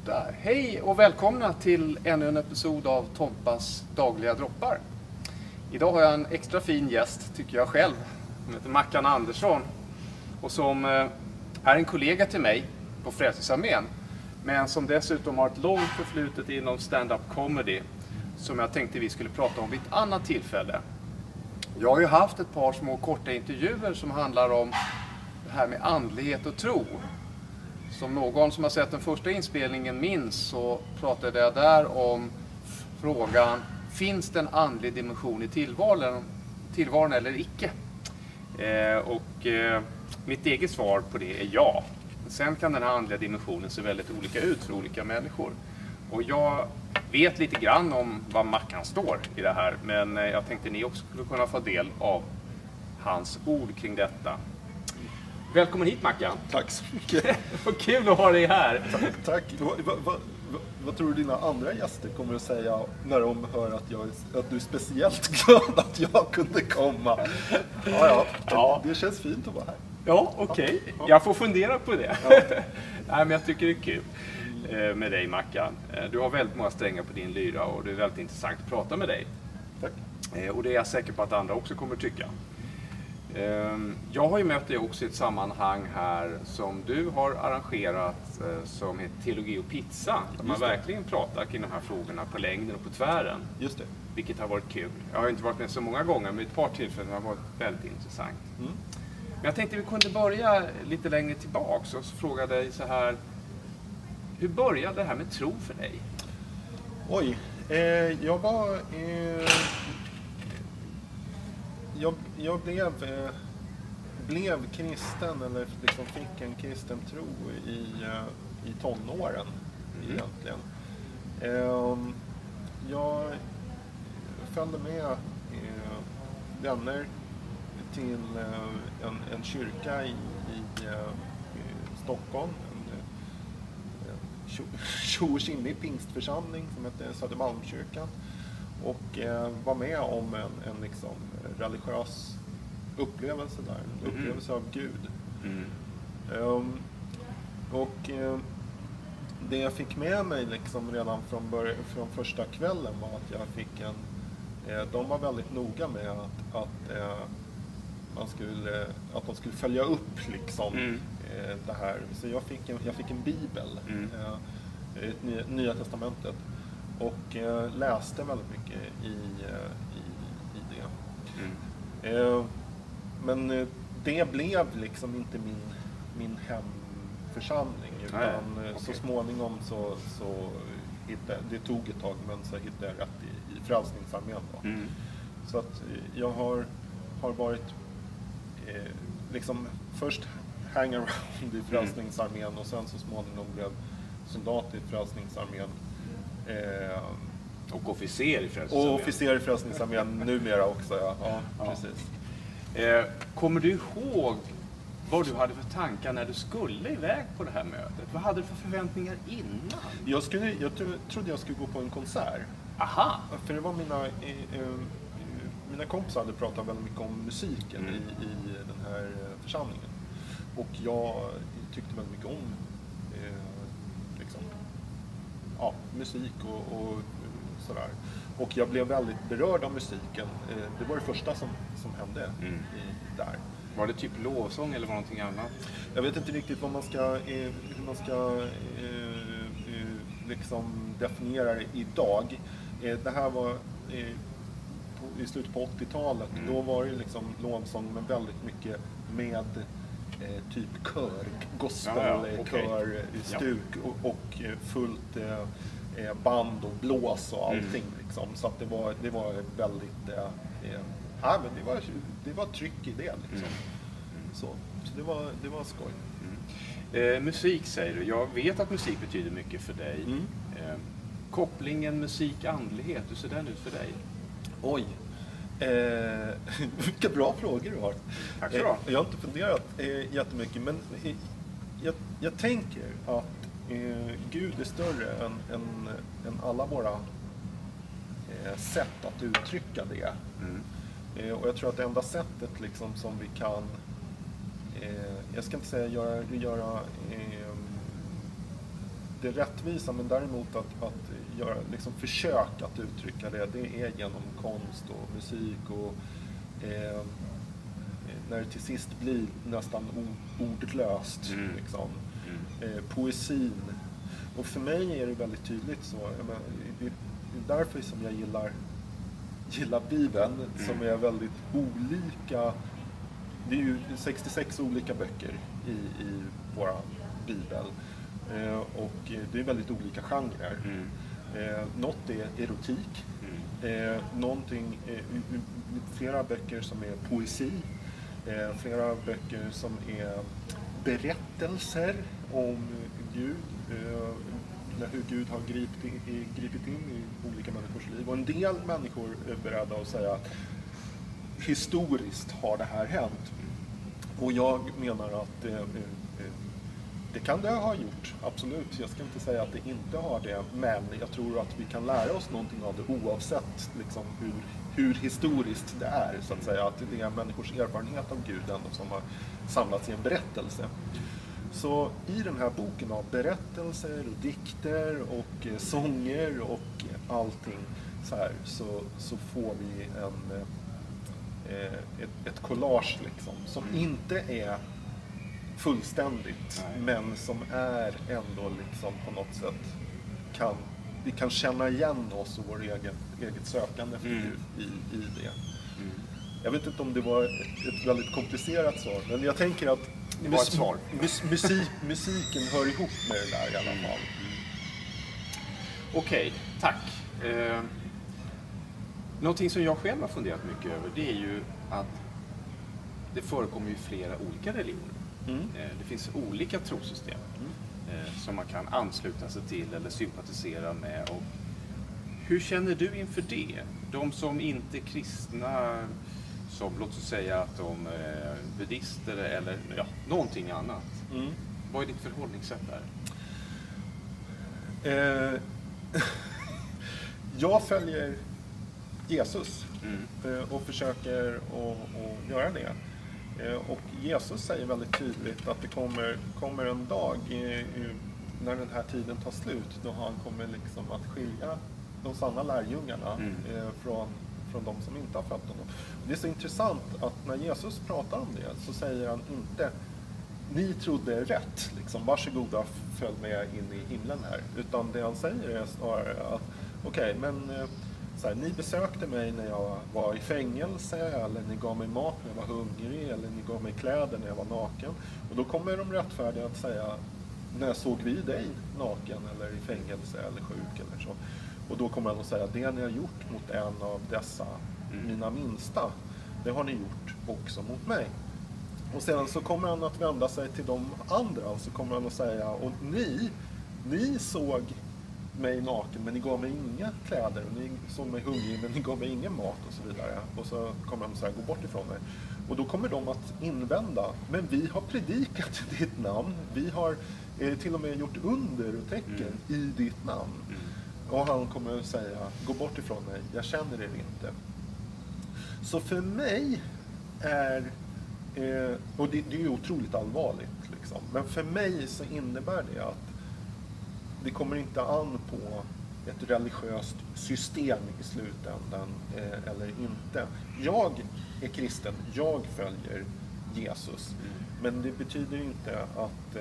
Sådär. Hej och välkomna till ännu en episod av Tompas dagliga droppar. Idag har jag en extra fin gäst, tycker jag själv. Som heter Mackan Andersson. Och som är en kollega till mig på Frälsningsarmén. Men som dessutom har ett långt förflutet inom stand-up comedy. Som jag tänkte vi skulle prata om vid ett annat tillfälle. Jag har ju haft ett par små korta intervjuer som handlar om det här med andlighet och tro. Som någon som har sett den första inspelningen minns så pratade jag där om frågan: finns det en andlig dimension i tillvaron eller icke? Mitt eget svar på det är ja. Sen kan den här andliga dimensionen se väldigt olika ut för olika människor. Och jag vet lite grann om vad Mackan står i det här, men jag tänkte ni också skulle kunna få del av hans ord kring detta. Välkommen hit, Mackan. Tack så mycket. Vad kul att ha dig här. Tack. Vad tror du dina andra gäster kommer att säga när de hör att du är speciellt glad att jag kunde komma? Ja. Det känns fint att vara här. Ja, okej. Ja. Jag får fundera på det. Ja. Nej, men jag tycker det är kul med dig, Mackan. Du har väldigt många strängar på din lyra och det är väldigt intressant att prata med dig. Tack. Och det är jag säker på att andra också kommer att tycka. Jag har ju mött dig också i ett sammanhang här som du har arrangerat som heter Teologi och pizza. Där man verkligen pratar kring de här frågorna på längden och på tvären. Just det. Vilket har varit kul. Jag har inte varit med så många gånger, men ett par tillfällen har varit väldigt intressant. Mm. Men jag tänkte vi kunde börja lite längre tillbaks och fråga dig så här: hur började det här med tro för dig? Oj, jag var... Jag blev kristen, eller liksom fick en kristen tro i tonåren egentligen. Jag följde med vänner till en kyrka i Stockholm, en tjokinnig pingstförsamling som heter Södermalmskyrkan, och var med om en liksom religiös upplevelse där, en upplevelse av Gud. Det jag fick med mig liksom redan från första kvällen var att jag fick de var väldigt noga med att de skulle följa upp liksom det här. Så jag fick en bibel, Nya testamentet, och läste väldigt mycket i det. Men det blev liksom inte min hemförsamling, utan så småningom så hittade, det tog ett tag, men så hittade jag rätt i Frälsningsarmén då. Så att jag har varit liksom först hang around i Frälsningsarmén och sen så småningom blev soldat i Frälsningsarmén. Och officer i Frälsningsarmén. Och officer i Frälsningsarmén numera också, ja. Precis. Kommer du ihåg vad du hade för tankar när du skulle iväg på det här mötet? Vad hade du för förväntningar innan? Jag trodde jag skulle gå på en konsert. Aha! För det var mina kompisar hade pratat väldigt mycket om musiken i den här församlingen. Och jag tyckte väldigt mycket om musik och sådär. Och jag blev väldigt berörd av musiken. Det var det första som hände där. Var det typ lovsång eller var det någonting annat? Jag vet inte riktigt hur man ska liksom definiera det idag. Det här var i slutet på 80-talet. Då var det liksom lovsång med väldigt mycket med typ kör, gospel, kör, stuk och fullt band och blås och allting liksom. Så att det var väldigt men det var tryck i det liksom. Så det var skoj. Musik säger du. Jag vet att musik betyder mycket för dig. Kopplingen musik-andlighet, hur ser den ut för dig? Oj. Vilka bra frågor du har. Tack så bra. Jag har inte funderat jättemycket, men jag tänker att Gud är större än alla våra sätt att uttrycka det. Och jag tror att det enda sättet liksom som vi kan jag ska inte säga göra det rättvisa, men däremot att göra liksom försök att uttrycka det är genom konst och musik och när det till sist blir nästan ordlöst liksom. Poesin. Och för mig är det väldigt tydligt så. Det är därför som jag gillar Bibeln, som är väldigt olika. Det är ju 66 olika böcker i våra Bibel. Och det är väldigt olika genrer. Något är erotik. Flera böcker som är poesi. Flera böcker som är berättelser om Gud. Hur Gud har gripit in i olika människors liv. Och en del människor är beredda att säga att historiskt har det här hänt. Och jag menar att det kan det ha gjort, absolut. Jag ska inte säga att det inte har det, men jag tror att vi kan lära oss någonting av det oavsett liksom, hur historiskt det är, så att säga. Att det är människors erfarenhet av Gud ändå som har samlats i en berättelse. Så i den här boken av berättelser och dikter och sånger och allting så här, så får vi ett collage liksom, som inte är fullständigt, men som är ändå liksom på något sätt vi kan känna igen oss och vår eget sökande efter Gud i det. Jag vet inte om det var ett väldigt komplicerat svar, men jag tänker att det var ett svar. Musiken hör ihop med det där i alla fall. Okej, tack. Någonting som jag själv har funderat mycket över, det är ju att det förekommer ju flera olika religioner. Det finns olika trosystem som man kan ansluta sig till eller sympatisera med. Och hur känner du inför det? De som inte är kristna, som låt oss säga att de är buddister eller någonting annat. Vad är ditt förhållningssätt där? Jag följer Jesus och försöker att göra det. Och Jesus säger väldigt tydligt att det kommer en dag när den här tiden tar slut, då han kommer liksom att skilja de sanna lärjungarna från de som inte har följt honom. Det är så intressant att när Jesus pratar om det så säger han inte ni trodde rätt, liksom, varsågoda följ med in i himlen här. Utan det han säger är snarare att okej, men så här, ni besökte mig när jag var i fängelse, eller ni gav mig mat när jag var hungrig, eller ni gav mig kläder när jag var naken. Och då kommer de rättfärdiga att säga, när såg vi dig naken eller i fängelse eller sjuk eller så. Och då kommer han att säga, det ni har gjort mot en av dessa mina minsta, det har ni gjort också mot mig. Och sedan så kommer han att vända sig till de andra, så kommer han att säga, och ni såg mig naken men ni gav mig inga kläder, och ni såg mig hungrig men ni gav mig ingen mat och så vidare. Och så kommer han att säga, gå bort ifrån mig. Och då kommer de att invända, men vi har predikat ditt namn, vi har till och med gjort under och tecken i ditt namn. Och han kommer att säga, gå bort ifrån mig, jag känner er inte. Så för mig är, och det är ju otroligt allvarligt liksom, men för mig så innebär det att det kommer inte an på ett religiöst system i slutändan eller inte. Jag är kristen, jag följer Jesus. Men det betyder inte att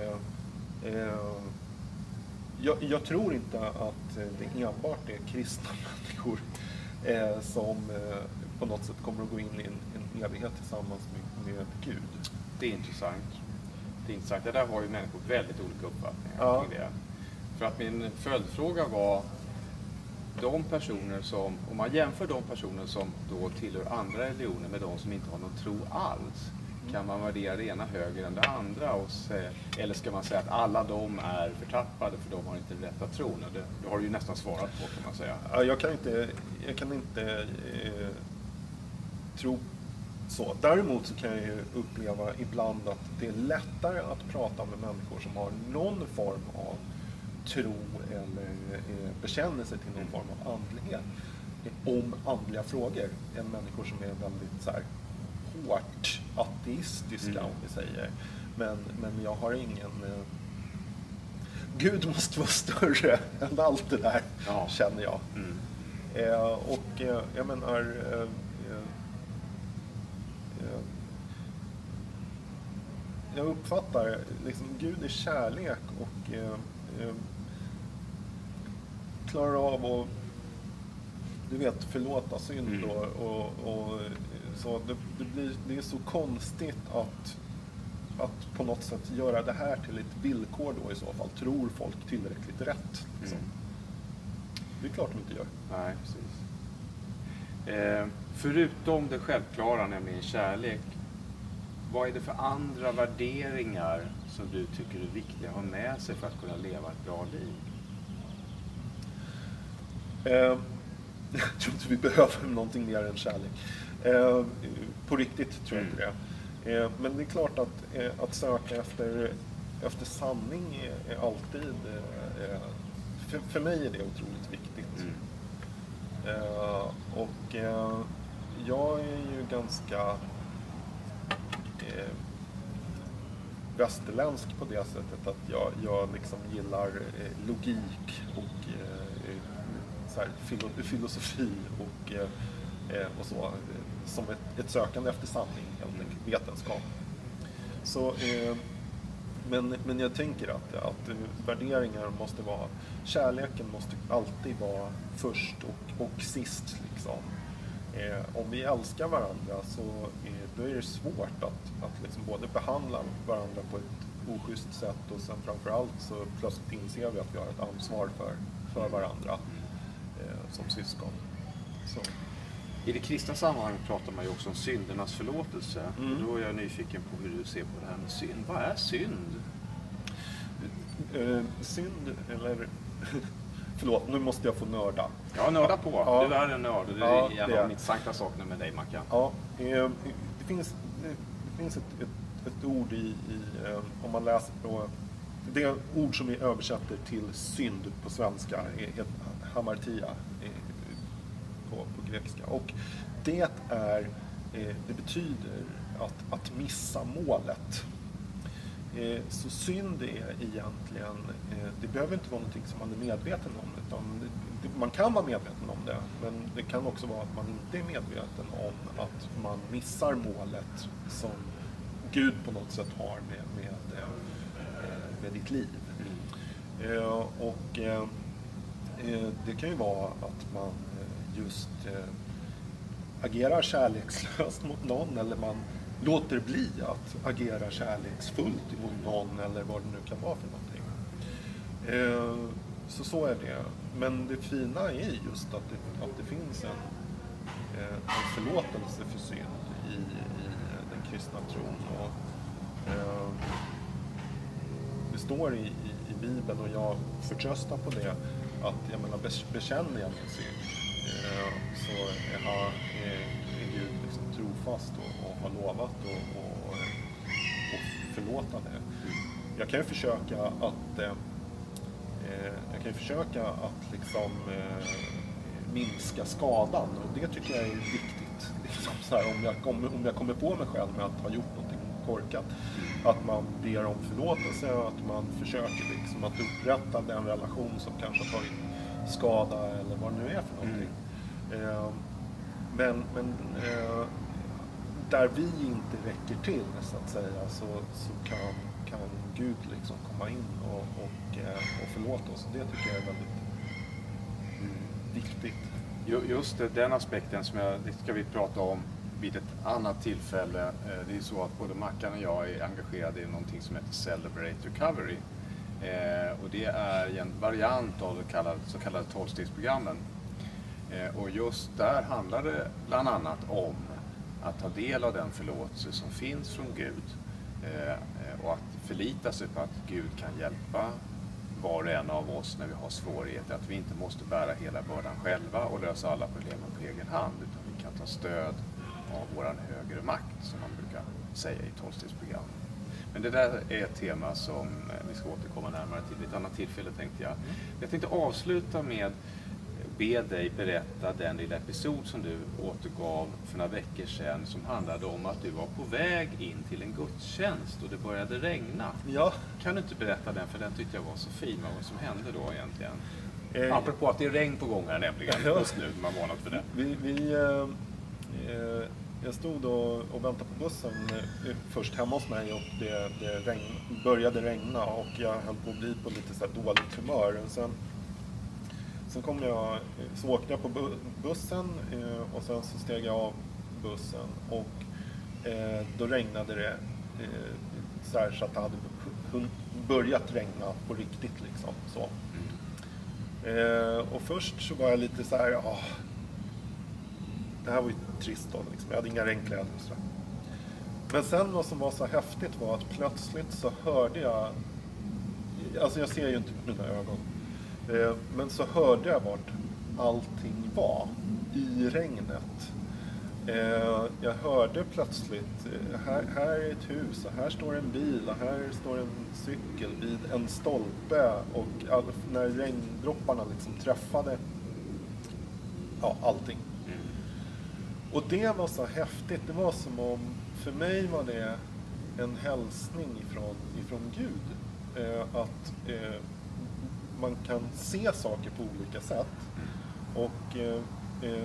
jag tror inte att det enbart är kristna människor som på något sätt kommer att gå in i en evighet tillsammans med Gud. Det är intressant. Det där har ju människor väldigt olika uppfattningar kring det. För att min följdfråga var, de personer som, om man jämför de personer som då tillhör andra religioner med de som inte har någon tro alls, kan man värdera det ena högre än det andra? Eller ska man säga att alla de är förtappade för de har inte den rätta tron? Det har du ju nästan svarat på, kan man säga. Jag kan inte tro så. Däremot så kan jag ju uppleva ibland att det är lättare att prata med människor som har någon form av tro eller bekänner sig till någon form av andlighet om andliga frågor än människor som är väldigt så här hårt ateistiska, om vi säger. Men jag har ingen... Gud måste vara större än allt det där, känner jag. Jag menar, jag uppfattar liksom Gud är kärlek och klarar av att, du vet, förlåta synd och så det är så konstigt att på något sätt göra det här till ett villkor då i så fall. Tror folk tillräckligt rätt? Liksom. Det är klart de inte gör. Nej, precis. Förutom det självklara, nämligen kärlek, vad är det för andra värderingar som du tycker är viktiga att ha med sig för att kunna leva ett bra liv? Jag tror inte vi behöver någonting mer än kärlek. På riktigt tror jag inte det. Men det är klart att söka efter sanning är alltid, för mig är det otroligt viktigt. Och jag är ju ganska västerländsk på det sättet att jag liksom gillar logik och så här, filosofi och så, som ett sökande efter sanning, helt enkelt, vetenskap. Så, men jag tänker att värderingar måste vara, kärleken måste alltid vara först och sist liksom. Om vi älskar varandra så då är det svårt att liksom både behandla varandra på ett oschysst sätt och sen framförallt så plötsligt inser vi att vi har ett ansvar för varandra som syskon. Så. I det kristna sammanhanget pratar man ju också om syndernas förlåtelse. Då är jag nyfiken på hur du ser på det här med synd. Vad är synd? Synd, eller... Förlåt, nu måste jag få nörda. Ja, nörda på. Ja. Du är en nörd och det är en av de intressanta sakerna med dig, Mackan. Ja, det finns ett ord om man läser på... Det ord som vi översätter till synd på svenska är hamartia på grekiska. Och det betyder att missa målet. Så synd är egentligen, det behöver inte vara någonting som man är medveten om, utan man kan vara medveten om det, men det kan också vara att man inte är medveten om att man missar målet som Gud på något sätt har med ditt liv. Det kan ju vara att man just agerar kärlekslöst mot någon, eller man låter bli att agera kärleksfullt mot någon, eller vad det nu kan vara för någonting. Så är det. Men det fina är just att det finns en förlåtelse för synd i den kristna tron. Och, det står i Bibeln, och jag förtröstar på det, att jag menar, bekänner jag min synd så är Gud liksom trofast och har lovat och förlåta det. Jag kan ju försöka att liksom minska skadan, och det tycker jag är viktigt. Liksom så här, om jag kommer på mig själv med att ha gjort någonting korkat, att man ber om förlåtelse och att man försöker liksom att upprätta den relation som kanske har tagit skada eller vad det nu är för någonting. Men där vi inte räcker till, så att säga, så kan Gud liksom komma in och förlåta oss. Det tycker jag är väldigt viktigt. Just det, den aspekten det ska vi prata om vid ett annat tillfälle. Det är så att både Mackan och jag är engagerade i någonting som heter Celebrate Recovery. Och det är en variant av så kallade 12-stegsprogrammen. Och just där handlar det bland annat om att ta del av den förlåtelse som finns från Gud. Och att förlita sig på att Gud kan hjälpa var och en av oss när vi har svårigheter. Att vi inte måste bära hela bördan själva och lösa alla problemen på egen hand. Utan vi kan ta stöd av våran högre makt, som man brukar säga i 12-stegsprogrammet. Men det där är ett tema som vi ska återkomma närmare till vid ett annat tillfälle, tänkte jag. Jag tänkte avsluta med, be dig berätta den lilla episod som du återgav för några veckor sedan som handlade om att du var på väg in till en gudstjänst och det började regna. Ja. Kan du inte berätta den, för den tyckte jag var så fin. Vad som hände då egentligen? Apropå att det är regn på gång här nämligen just nu, man varnat för det. Jag stod och väntade på bussen först hemma hos mig och det började regna och jag höll på att bli på lite så här dåligt humör. Sen så åkte jag på bussen och sen så steg jag av bussen och då regnade det så att det hade börjat regna på riktigt liksom så. Och först så var jag lite så här, det här var ju trist då liksom. Jag hade inga regnkläder och så. Men sen vad som var så häftigt var att plötsligt så hörde jag, alltså jag ser ju inte med mina ögon, men så hörde jag vart allting var i regnet. Jag hörde plötsligt, här är ett hus och här står en bil och här står en cykel vid en stolpe och när regndropparna liksom träffade allting. Och det var så häftigt, det var som om, för mig var det en hälsning ifrån Gud. Att man kan se saker på olika sätt. Och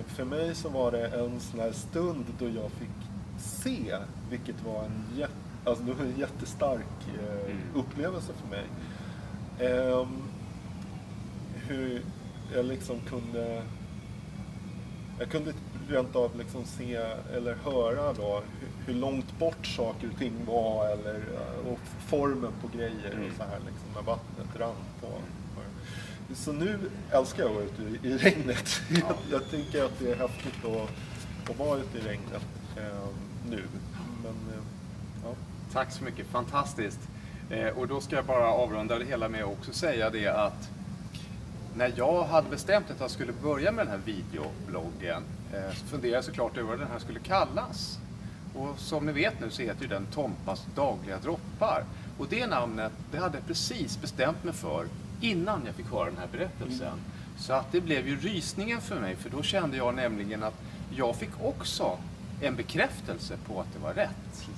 för mig så var det en sån här stund då jag fick se, vilket var det var en jättestark upplevelse för mig. Hur jag liksom kunde rent av liksom se eller höra då hur långt bort saker och ting var och formen på grejer och så här liksom när vattnet rann på. Så nu älskar jag att vara ute i regnet. Ja. Jag tycker att det är häftigt att vara ute i regnet nu. Men, ja. Tack så mycket, fantastiskt. Och då ska jag bara avrunda det hela med att också säga det att när jag hade bestämt att jag skulle börja med den här videobloggen så funderade jag såklart över vad den här skulle kallas. Och som ni vet nu så heter ju den Tompas dagliga droppar. Och det namnet, det hade jag precis bestämt mig för innan jag fick höra den här berättelsen. Så att det blev ju rysningen för mig, för då kände jag nämligen att jag fick också en bekräftelse på att det var rätt.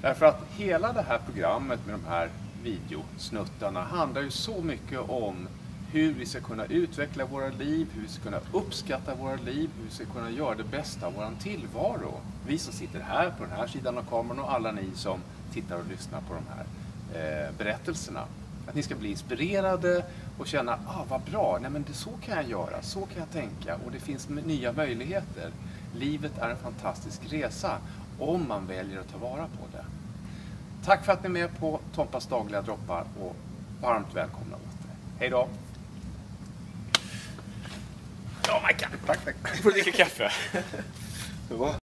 Därför att hela det här programmet med de här videosnuttarna handlar ju så mycket om hur vi ska kunna utveckla våra liv, hur vi ska kunna uppskatta våra liv, hur vi ska kunna göra det bästa av vår tillvaro. Vi som sitter här på den här sidan av kameran och alla ni som tittar och lyssnar på de här berättelserna. Att ni ska bli inspirerade och känna, vad bra, nej men så kan jag göra, så kan jag tänka och det finns nya möjligheter. Livet är en fantastisk resa om man väljer att ta vara på det. Tack för att ni är med på Tompas dagliga droppar och varmt välkomna åter. Hej då! Ja, Majka! Tack. Du får dricka kaffe.